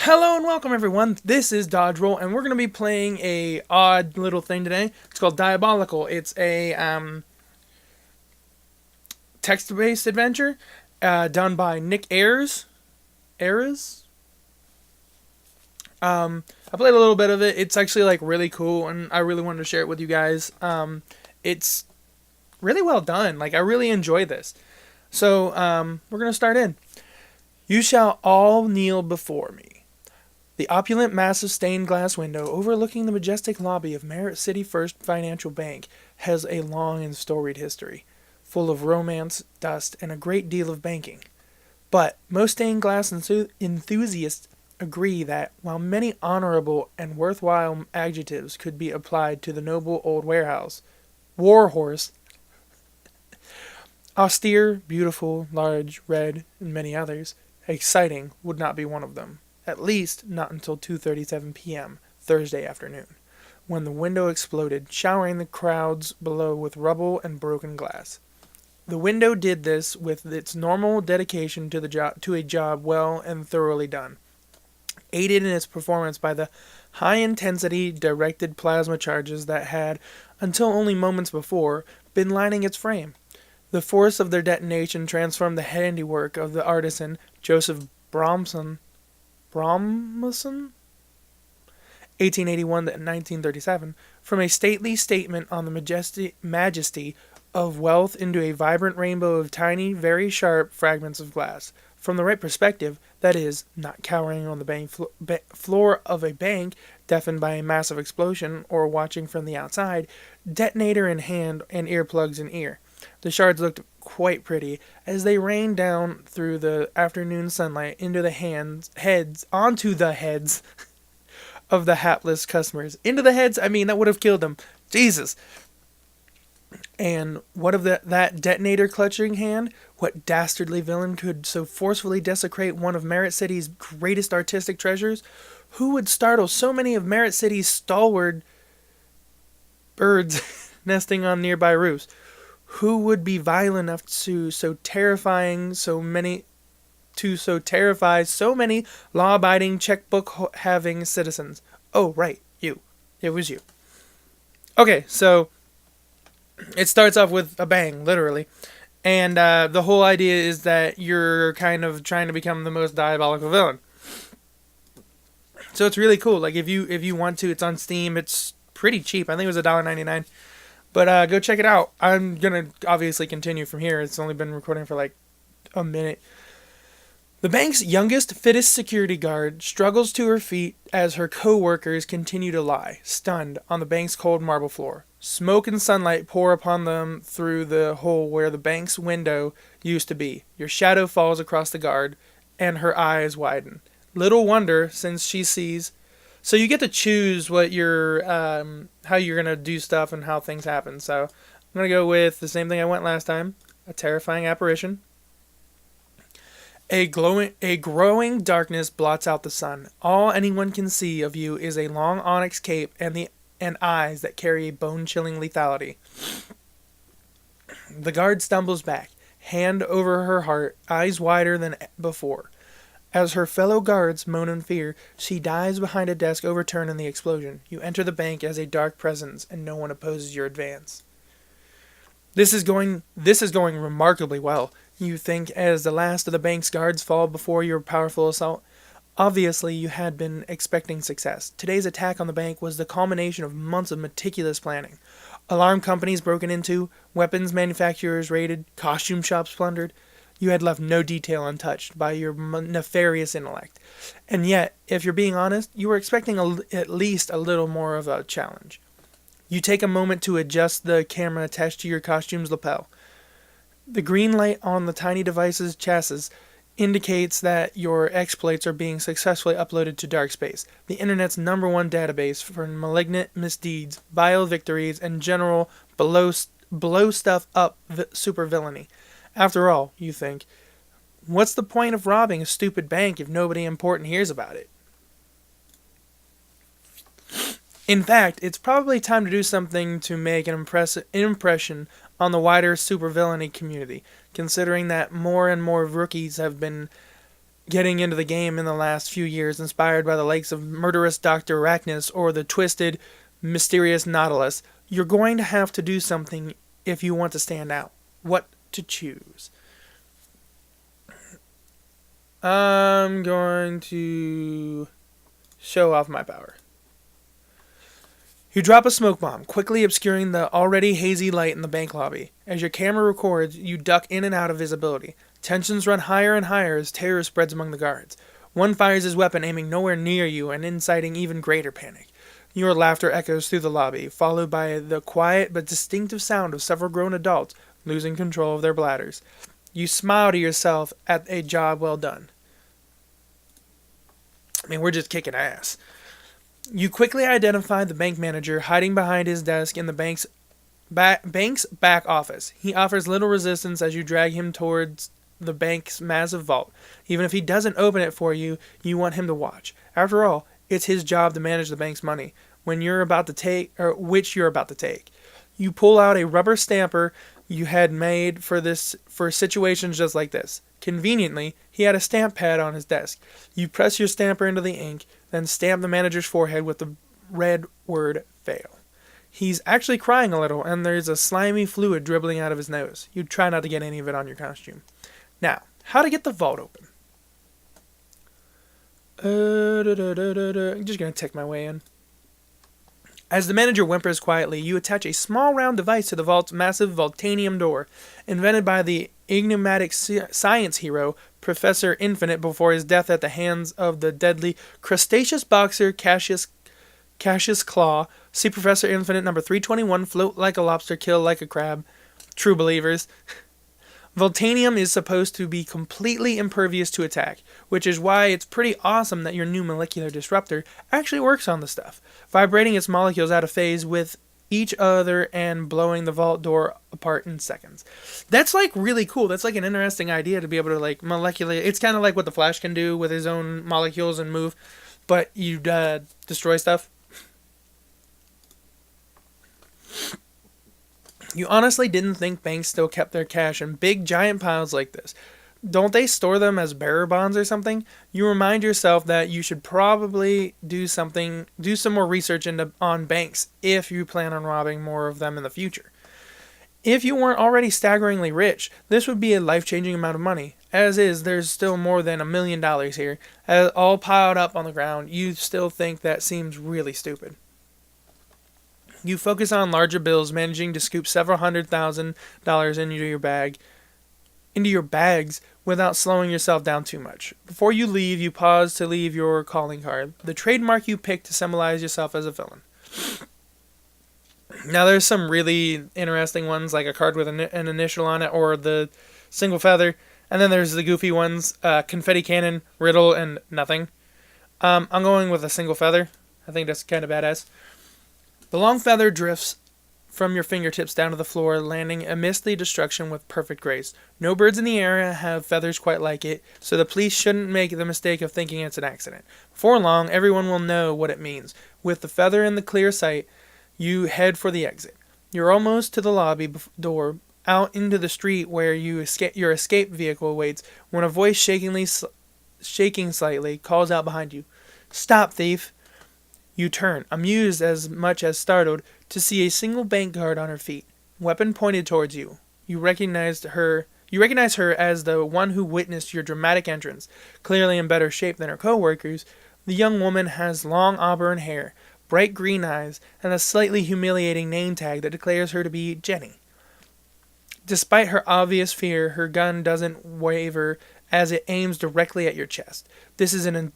Hello and welcome everyone. This is Dodge Roll, and we're going to be playing a odd little thing today. It's called Diabolical. It's a text-based adventure done by Nick Ayers. Ayers. I played a little bit of it. It's actually like really cool, and I really wanted to share it with you guys. It's really well done. Like I really enjoy this. So we're going to start in. You shall all kneel before me. The opulent, massive stained glass window overlooking the majestic lobby of Merritt City First Financial Bank has a long and storied history, full of romance, dust, and a great deal of banking. But most stained glass enthusiasts agree that, while many honorable and worthwhile adjectives could be applied to the noble old warehouse, warhorse, austere, beautiful, large, red, and many others, exciting would not be one of them. At least not until 2:37 p.m. Thursday afternoon, when the window exploded, showering the crowds below with rubble and broken glass. The window did this with its normal dedication to a job well and thoroughly done, aided in its performance by the high-intensity directed plasma charges that had, until only moments before, been lining its frame. The force of their detonation transformed the handiwork of the artisan Joseph Bromson, 1881 to 1937, from a stately statement on the majesty of wealth into a vibrant rainbow of tiny, very sharp fragments of glass. From the right perspective, that is, not cowering on the floor of a bank, deafened by a massive explosion, or watching from the outside, detonator in hand and earplugs in ear. The shards looked quite pretty as they rained down through the afternoon sunlight onto the heads of the hapless customers. Into the heads, I mean, that would have killed them. Jesus. And what of that detonator clutching hand? What dastardly villain could so forcefully desecrate one of Merritt City's greatest artistic treasures? Who would startle so many of Merritt City's stalwart birds nesting on nearby roofs? Who would be vile enough to so terrify so many law-abiding, checkbook-having citizens? Oh, right, you. It was you. Okay, so it starts off with a bang, literally. And the whole idea is that you're kind of trying to become the most diabolical villain. So it's really cool. Like if you want to, it's on Steam. It's pretty cheap. I think it was $1.99. But go check it out. I'm going to obviously continue from here. It's only been recording for like a minute. The bank's youngest, fittest security guard struggles to her feet as her co-workers continue to lie, stunned, on the bank's cold marble floor. Smoke and sunlight pour upon them through the hole where the bank's window used to be. Your shadow falls across the guard, and her eyes widen. Little wonder, since she sees. So you get to choose what how you're gonna do stuff and how things happen. So I'm gonna go with the same thing I went last time: a terrifying apparition. A growing darkness blots out the sun. All anyone can see of you is a long onyx cape and eyes that carry a bone-chilling lethality. The guard stumbles back, hand over her heart, eyes wider than before. As her fellow guards moan in fear, she dives behind a desk overturned in the explosion. You enter the bank as a dark presence, and no one opposes your advance. This is going remarkably well, you think, as the last of the bank's guards fall before your powerful assault. Obviously, you had been expecting success. Today's attack on the bank was the culmination of months of meticulous planning. Alarm companies broken into, weapons manufacturers raided, costume shops plundered. You had left no detail untouched by your nefarious intellect. And yet, if you're being honest, you were expecting at least a little more of a challenge. You take a moment to adjust the camera attached to your costume's lapel. The green light on the tiny device's chassis indicates that your exploits are being successfully uploaded to Darkspace, the internet's #1 database for malignant misdeeds, vile victories, and general blow stuff up supervillainy. After all, you think, what's the point of robbing a stupid bank if nobody important hears about it? In fact, it's probably time to do something to make an impression on the wider supervillainy community, considering that more and more rookies have been getting into the game in the last few years, inspired by the likes of murderous Dr. Arachnus or the twisted, mysterious Nautilus. You're going to have to do something if you want to stand out. What to choose? I'm going to show off my power. You drop a smoke bomb, quickly obscuring the already hazy light in the bank lobby. As your camera records, you duck in and out of visibility. Tensions run higher and higher as terror spreads among the guards. One fires his weapon, aiming nowhere near you and inciting even greater panic. Your laughter echoes through the lobby, followed by the quiet but distinctive sound of several grown adults losing control of their bladders. You smile to yourself at a job well done. I mean, we're just kicking ass. You quickly identify the bank manager hiding behind his desk in the bank's back office. He offers little resistance as you drag him towards the bank's massive vault. Even if he doesn't open it for you, you want him to watch. After all, it's his job to manage the bank's money which you're about to take. You pull out a rubber stamper you had made for situations just like this. Conveniently, he had a stamp pad on his desk. You press your stamper into the ink, then stamp the manager's forehead with the red word fail. He's actually crying a little, and there's a slimy fluid dribbling out of his nose. You try not to get any of it on your costume. Now, how to get the vault open. I'm just going to tick my way in. As the manager whimpers quietly, you attach a small round device to the vault's massive Vaultanium door, invented by the enigmatic science hero Professor Infinite before his death at the hands of the deadly crustaceous boxer Cassius Claw. See Professor Infinite number 321, float like a lobster, kill like a crab. True believers. Vaultanium is supposed to be completely impervious to attack, which is why it's pretty awesome that your new molecular disruptor actually works on the stuff, vibrating its molecules out of phase with each other and blowing the vault door apart in seconds. That's like really cool. That's like an interesting idea to be able to like molecular. It's kind of like what the Flash can do with his own molecules and move, but you destroy stuff. You honestly didn't think banks still kept their cash in big giant piles like this. Don't they store them as bearer bonds or something? You remind yourself that you should probably do some more research on banks if you plan on robbing more of them in the future. If you weren't already staggeringly rich, this would be a life-changing amount of money. As is, there's still more than $1 million here, all piled up on the ground. You still think that seems really stupid. You focus on larger bills, managing to scoop several $100,000 into your bags without slowing yourself down too much. Before you leave, you pause to leave your calling card, the trademark you picked to symbolize yourself as a villain. Now, there's some really interesting ones, like a card with an initial on it, or the single feather, and then there's the goofy ones, confetti cannon, riddle, and nothing. I'm going with a single feather. I think that's kind of badass. The long feather drifts from your fingertips down to the floor, landing amidst the destruction with perfect grace. No birds in the area have feathers quite like it, so the police shouldn't make the mistake of thinking it's an accident. Before long, everyone will know what it means. With the feather in the clear sight, you head for the exit. You're almost to the lobby door, out into the street where your escape vehicle waits, when a voice shaking slightly, calls out behind you. "Stop, thief!" You turn, amused as much as startled, to see a single bank guard on her feet, weapon pointed towards you. You recognize her as the one who witnessed your dramatic entrance. Clearly in better shape than her co-workers, the young woman has long auburn hair, bright green eyes, and a slightly humiliating name tag that declares her to be Jenny. Despite her obvious fear, her gun doesn't waver as it aims directly at your chest. This is a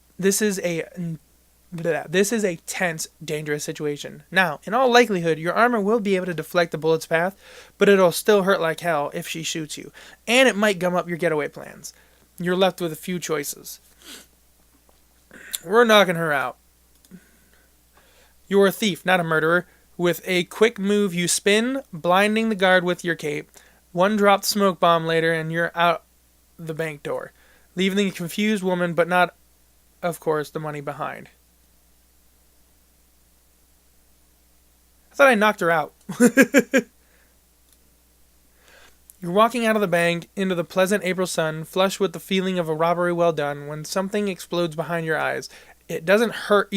tense, dangerous situation. Now, in all likelihood, your armor will be able to deflect the bullet's path, but it'll still hurt like hell if she shoots you, and it might gum up your getaway plans. You're left with a few choices. We're knocking her out. You're a thief, not a murderer. With a quick move, you spin, blinding the guard with your cape. One dropped smoke bomb later, and you're out the bank door, leaving the confused woman, but not, of course, the money behind. I thought I knocked her out. You're walking out of the bank into the pleasant April sun, flushed with the feeling of a robbery well done, when something explodes behind your eyes. It doesn't hurt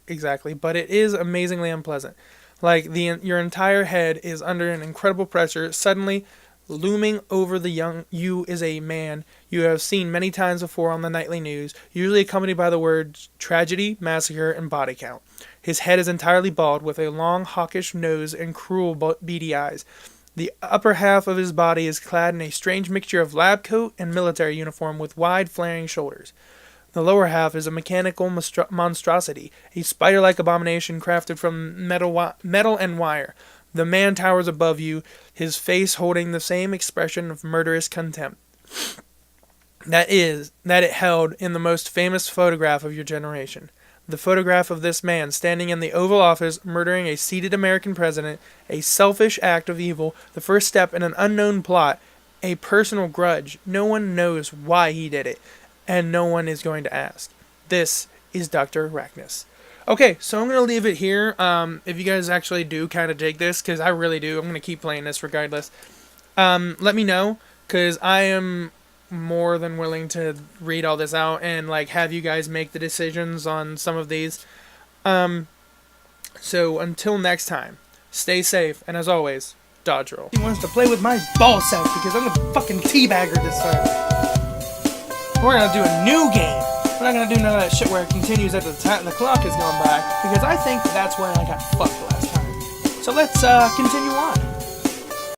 exactly, but it is amazingly unpleasant. Like your entire head is under an incredible pressure. Suddenly, looming over the young you is a man you have seen many times before on the nightly news, usually accompanied by the words tragedy, massacre, and body count. His head is entirely bald, with a long, hawkish nose and cruel, beady eyes. The upper half of his body is clad in a strange mixture of lab coat and military uniform with wide, flaring shoulders. The lower half is a mechanical monstrosity, a spider-like abomination crafted from metal and wire. The man towers above you, his face holding the same expression of murderous contempt that it held in the most famous photograph of your generation. The photograph of this man standing in the Oval Office, murdering a seated American president, a selfish act of evil, the first step in an unknown plot, a personal grudge. No one knows why he did it, and no one is going to ask. This is Dr. Arachnus. Okay, so I'm going to leave it here. If you guys actually do kind of dig this, because I really do, I'm going to keep playing this regardless. Let me know, because I am more than willing to read all this out and like have you guys make the decisions on some of these. So until next time, stay safe, and as always, dodge roll. He wants to play with my ball sack because I'm gonna fucking teabag her this time. We're gonna do a new game. We're not gonna do none of that shit where it continues after the clock is going by, because I think that's where I got fucked last time. So let's continue on.